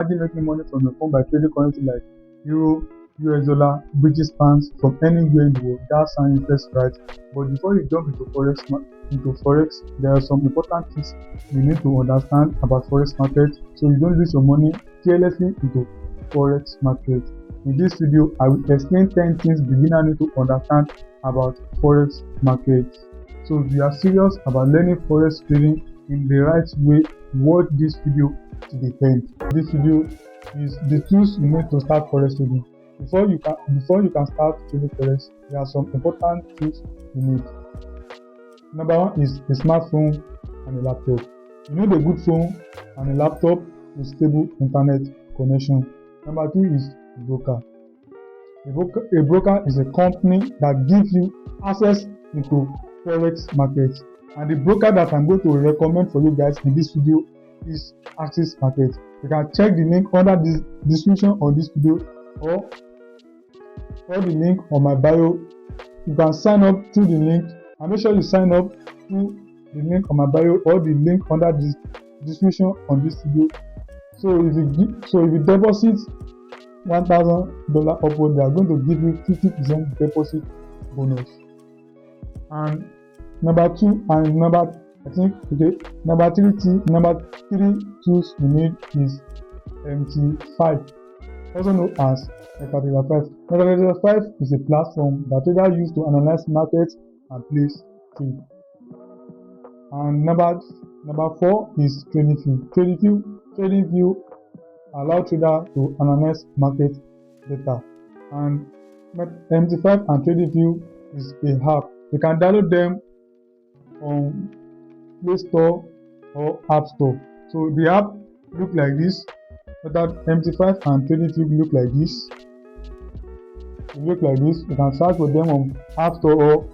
Imagine making money from your phone by trading currency like euro, US dollar, British pounds from anywhere in the world. That sounds interesting, right? But before you jump into forex, there are some important things you need to understand about forex market, so you don't lose your money carelessly into forex market. In this video, I will explain 10 things beginners need to understand about forex market. So if you are serious about learning forex trading in the right way, watch this video to the end. This video is the tools you need to start forex trading. Before you can start trading forex, there are some important tools you need. Number one is a smartphone and a laptop. You need a good phone and a laptop with stable internet connection. Number two is broker. A broker is a company that gives you access into forex market, and the broker that I'm going to recommend for you guys in this video is Axis Market. You can check the link under the description of this video or the link on my bio. You can sign up through the link, and make sure you sign up through the link on my bio or the link under the description on this video. So if you deposit $1,000 upward, they are going to give you 50% deposit bonus. And number three tools you need is MT5, also known as MetaTrader 5. MetaTrader 5 is a platform that traders use to analyze markets and place trade. And number four is TradingView. TradingView allow traders to analyze market data. And MT5 and TradingView is a app. You can download them on Play Store or App Store. So the app look like this. MT5 and TradingView look like this. You can search for them on App Store or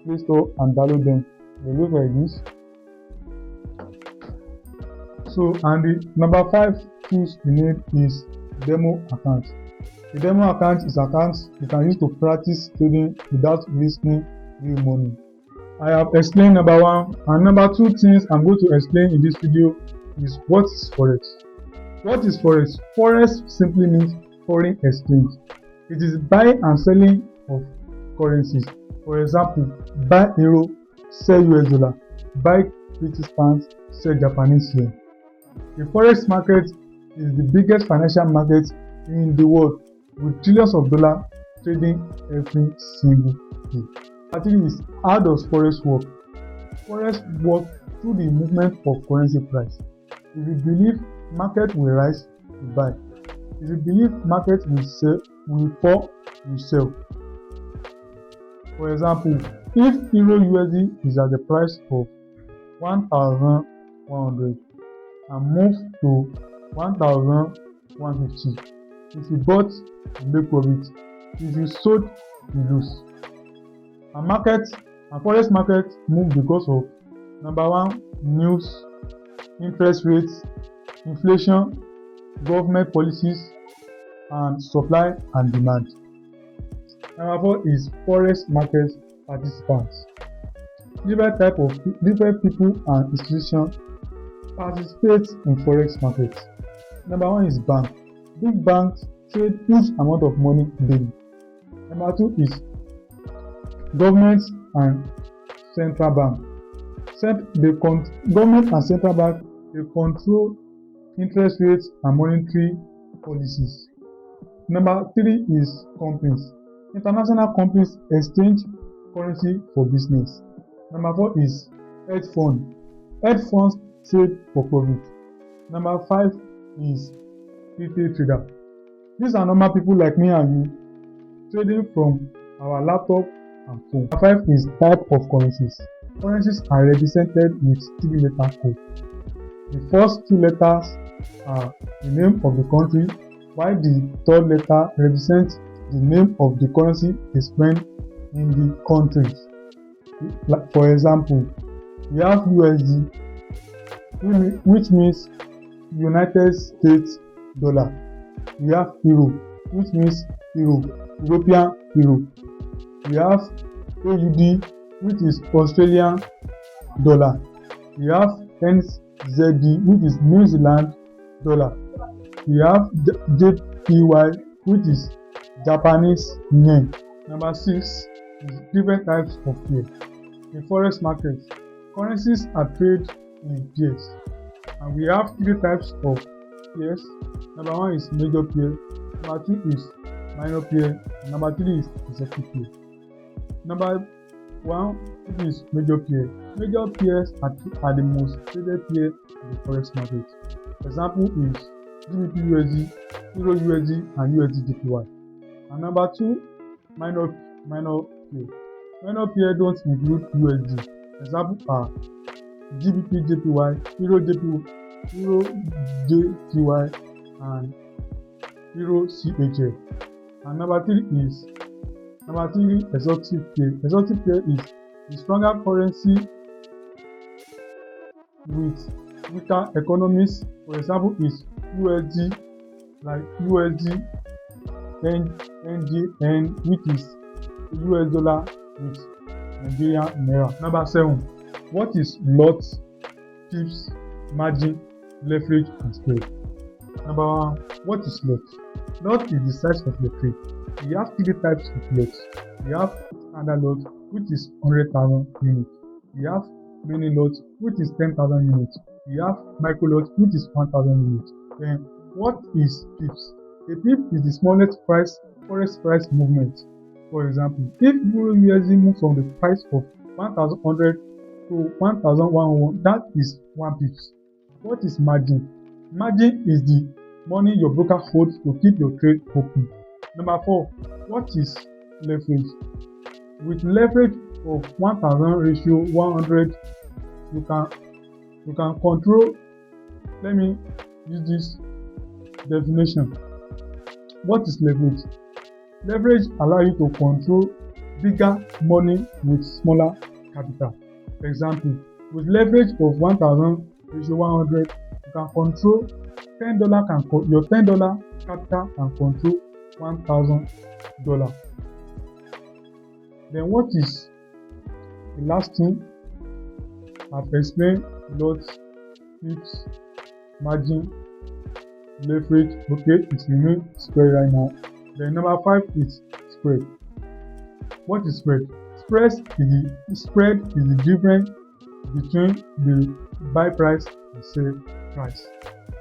Play Store and download them. They look like this. So, and the number 5 tools you need is demo account. The demo account is accounts you can use to practice trading without risking real money. I have explained number 1, and number 2 things I'm going to explain in this video is what is forex. What is forex? Forex simply means foreign exchange. It is buying and selling of currencies. For example, buy euro, sell US dollar, buy British pounds, sell Japanese yen. The forex market is the biggest financial market in the world, with trillions of dollars trading every single day. Actually, how does forex work? Forex works through the movement of currency price. If you believe market will rise, you buy. If you believe market will fall, you sell. For example, if euro USD is at the price of 1,100 and moves to 1,150, if you bought, you make profit. If you sold, you lose. And forex market move because of number 1, news, interest rates, inflation, government policies, and supply and demand. Number 4 is forex market participants. Different people and institutions participate in forex market. Number 1 is bank. Big banks trade huge amount of money daily. Number 2 is government and central bank. Government and central bank, they control interest rates and monetary policies. Number 3 is companies. International companies exchange currency for business. Number 4 is hedge fund. Hedge funds trade for profit. Number 5 is retail trader. These are normal people like me and you, trading from our laptop and phone. Number 5 is type of currencies. Currencies are represented with 3-letter code. The first 2 letters are the name of the country, while the third letter represents the name of the currency displayed in the country. For example, we have USD, which means United States dollar. We have euro, which means European euro. We have AUD, which is Australian dollar. We have NZD, which is New Zealand dollar. We have JPY, which is Japanese yen. Number 6 is different types of pair. In forex market, currencies are traded in pairs, and we have 3 types of pairs. Number 1 is major pair, number 2 is minor pair, and number 3 is exotic pair. Number 1, which is major pair. Major pairs are the most traded pair in the forex market. Example is GBP USD, Euro USD, and USD JPY. And number 2, minor pair. Minor pair don't include USD. Example are GBP JPY, Euro JPY, and Euro CHF. And number 3 is exotic pair. Exotic pair is the stronger currency with weaker economies. For example is USD, like USD NGN, which is US dollar with Nigerian naira. Number 7, what is lot, pips, margin, leverage, and spread? Number 1, what is lot? Lot is the size of the trade. We have 3 types of lots. We have standard lot, which is 100,000 units. We have mini lot, which is 10,000 units. We have micro lot, which is 1,000 units. Then what is pips? A pip is the smallest forex price movement. For example, if Euro USD moves from the price of 1,100 to 1,101, that is 1 pips. What is margin? Margin is the money your broker holds to keep your trade open. Number 4, what is leverage? With leverage of 1,000 ratio 100, you can control. Let me use this definition. What is leverage? Leverage allows you to control bigger money with smaller capital. For example, with leverage of 1,000 ratio 100, you can control $10. Your $10 capital can control $1,000. Then what is the last thing? I've explained lots, pips, margin, leverage. Okay, it's remain spread right now. Then number 5 is spread. What is spread? Spread is the difference between the buy price and sell price.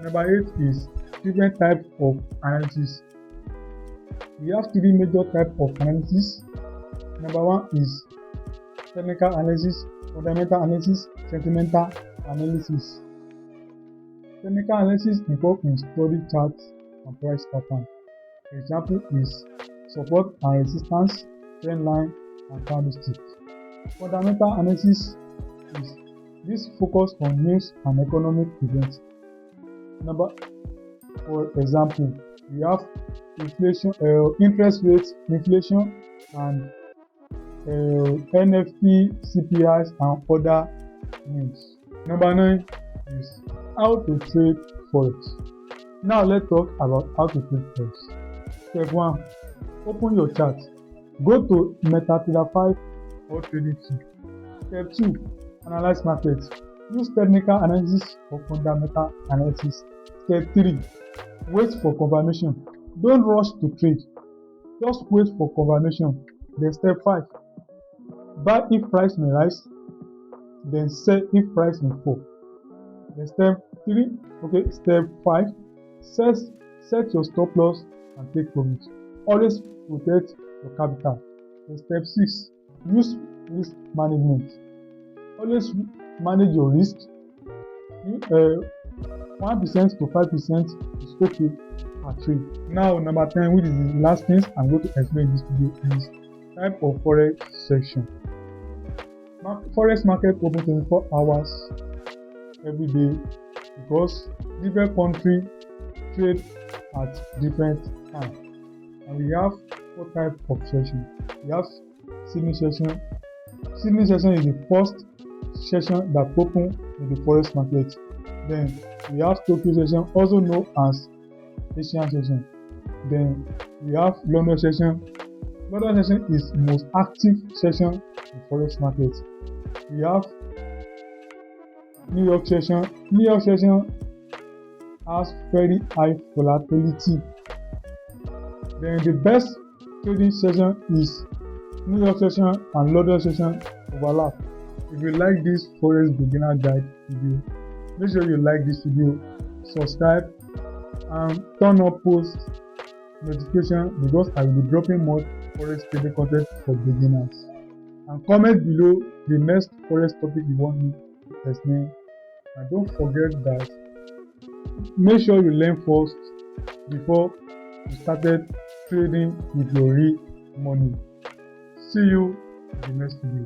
Number 8 is different types of analysis. We have 3 major types of analysis. Number 1 is technical analysis, fundamental analysis, sentimental analysis. Technical analysis involves in study charts and price pattern. Example is support and resistance, trend line, and candlestick. Fundamental analysis is this focus on news and economic events. For example, we have inflation, interest rates, inflation, and NFP, CPIs, and other news. Number 9 is how to trade forex. Now let's talk about how to trade forex. Step 1, open your chart. Go to MetaTrader 5 or Trading 2. Step 2, analyze markets. Use technical analysis or fundamental analysis. Step 3, wait for confirmation. Don't rush to trade. Just wait for confirmation. Then step 5, buy if price may rise. Then sell if price may fall. Then step 5, set your stop loss and take profit. Always protect your capital. Then step 6, use risk management. Always manage your risk. 1% to 5% is okay per trade. Now number 10, which is the last thing I'm going to explain in this video, is type of forex section. Forex market open 24 hours every day because different countries trade at different times. And we have 4 types of session. We have Sydney session. Sydney session is the first session that open in the forex market. Then we have Tokyo session, also known as Asian session. Then we have London session. London session is the most active session in forex market. We have New York session. New York session has very high volatility. Then the best trading session is New York session and London session overlap. If you like this Forex beginner guide video, make sure you like this video, subscribe, and turn on post notification because I will be dropping more Forex trading content for beginners. And comment below the next Forex topic you want me to explain. And don't forget that make sure you learn first before you started trading with your real money. See you in the next video.